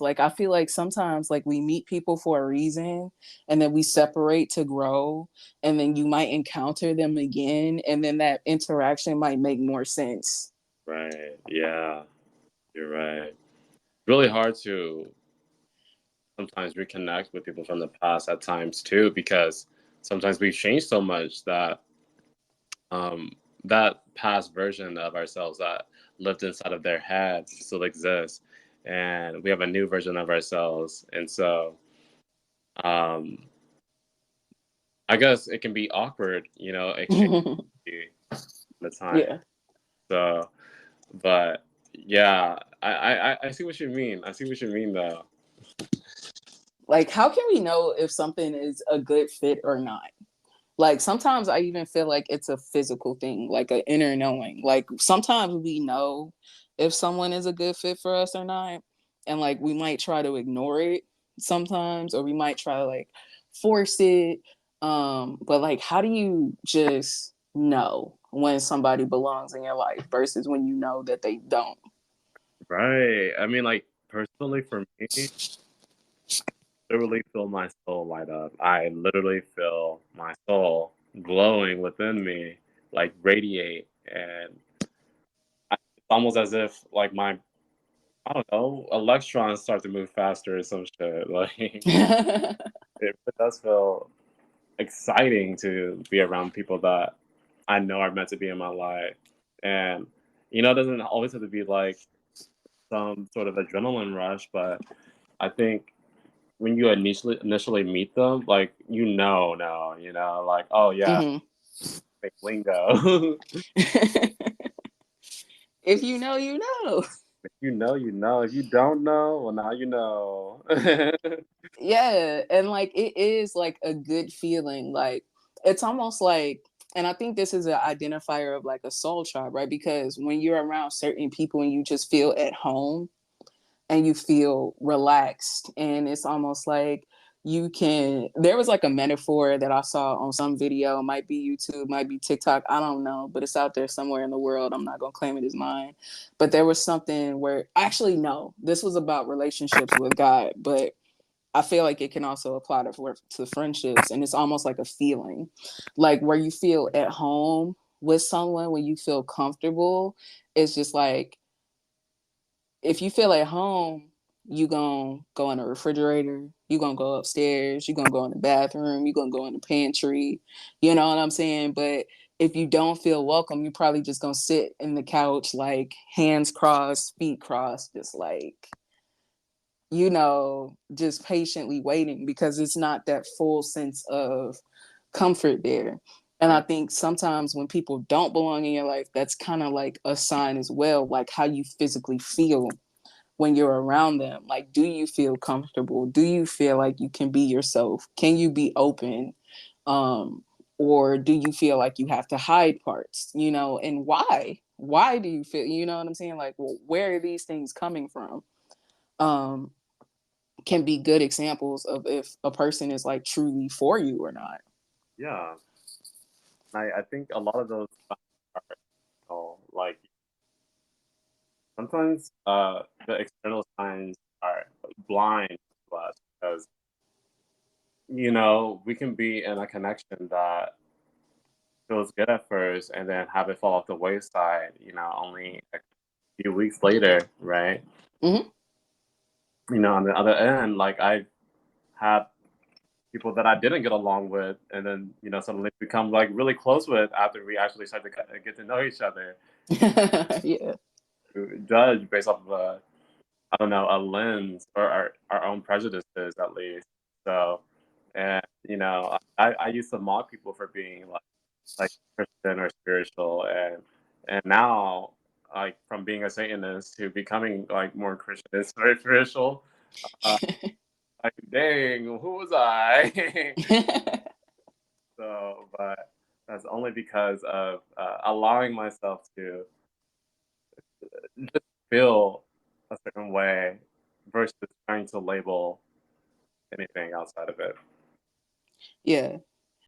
Like, I feel like sometimes like we meet people for a reason and then we separate to grow, and then you might encounter them again, and then that interaction might make more sense. Right. Yeah, you're right. Really hard to sometimes reconnect with people from the past at times too, because sometimes we've changed so much that um, that past version of ourselves that lived inside of their head still exists, and we have a new version of ourselves, and so um, I guess it can be awkward, exchange the time. Yeah. So, but yeah, I see what you mean. I see what you mean, though. Like, how can we know if something is a good fit or not? Like, sometimes I even feel like it's a physical thing, like an inner knowing. Like, sometimes we know if someone is a good fit for us or not. And like, we might try to ignore it sometimes, or we might try to like force it. But like, how do you just know when somebody belongs in your life versus when you know that they don't? Right. I mean, like personally for me, literally feel my soul light up. I literally feel my soul glowing within me, like radiate, and it's almost as if like my I don't know electrons start to move faster or some shit. Like it does feel exciting to be around people that I know are meant to be in my life, and it doesn't always have to be like some sort of adrenaline rush, but I think when you initially meet them, like now, like oh yeah, Hmm. big lingo. If you know, you know. If you know, you know. If you don't know, well now you know. Yeah, and like it is like a good feeling. Like, it's almost like, and I think this is an identifier of like a soul tribe, right? Because when you're around certain people and you just feel at home and you feel relaxed, and it's almost like you can, there was like a metaphor that I saw on some video, might be YouTube, might be TikTok, I don't know, but it's out there somewhere in the world. I'm not going to claim it as mine, but there was something where, actually no, this was about relationships with God, but I feel like it can also apply to friendships. And it's almost like a feeling, like where you feel at home with someone, when you feel comfortable. It's just like, if you feel at home, you gonna go in the refrigerator, you gonna go upstairs, you gonna go in the bathroom, you gonna go in the pantry. You know what I'm saying? But if you don't feel welcome, you probably just gonna sit in the couch, like hands crossed, feet crossed, just like, just patiently waiting, because it's not that full sense of comfort there. And I Right. think sometimes when people don't belong in your life, that's kind of like a sign as well, like how you physically feel when you're around them. Like, do you feel comfortable? Do you feel like you can be yourself? Can you be open? Um, or do you feel like you have to hide parts, and why? Why do you feel, you know what I'm saying? Like, well, where are these things coming from? Um, can be good examples of if a person is like truly for you or not. Yeah, I think a lot of those are like sometimes the external signs are blind to us because we can be in a connection that feels good at first and then have it fall off the wayside, only a few weeks later, right? Hmm. On the other end, like I had people that I didn't get along with, and then suddenly become like really close with after we actually start to get to know each other. Yeah. To judge based off of I don't know, a lens or our own prejudices at least. So, and I used to mock people for being like Christian or spiritual, and now like from being a Satanist to becoming like more Christian and spiritual. Uh, like dang, who was I? So, but that's only because of allowing myself to just feel a certain way versus trying to label anything outside of it. Yeah.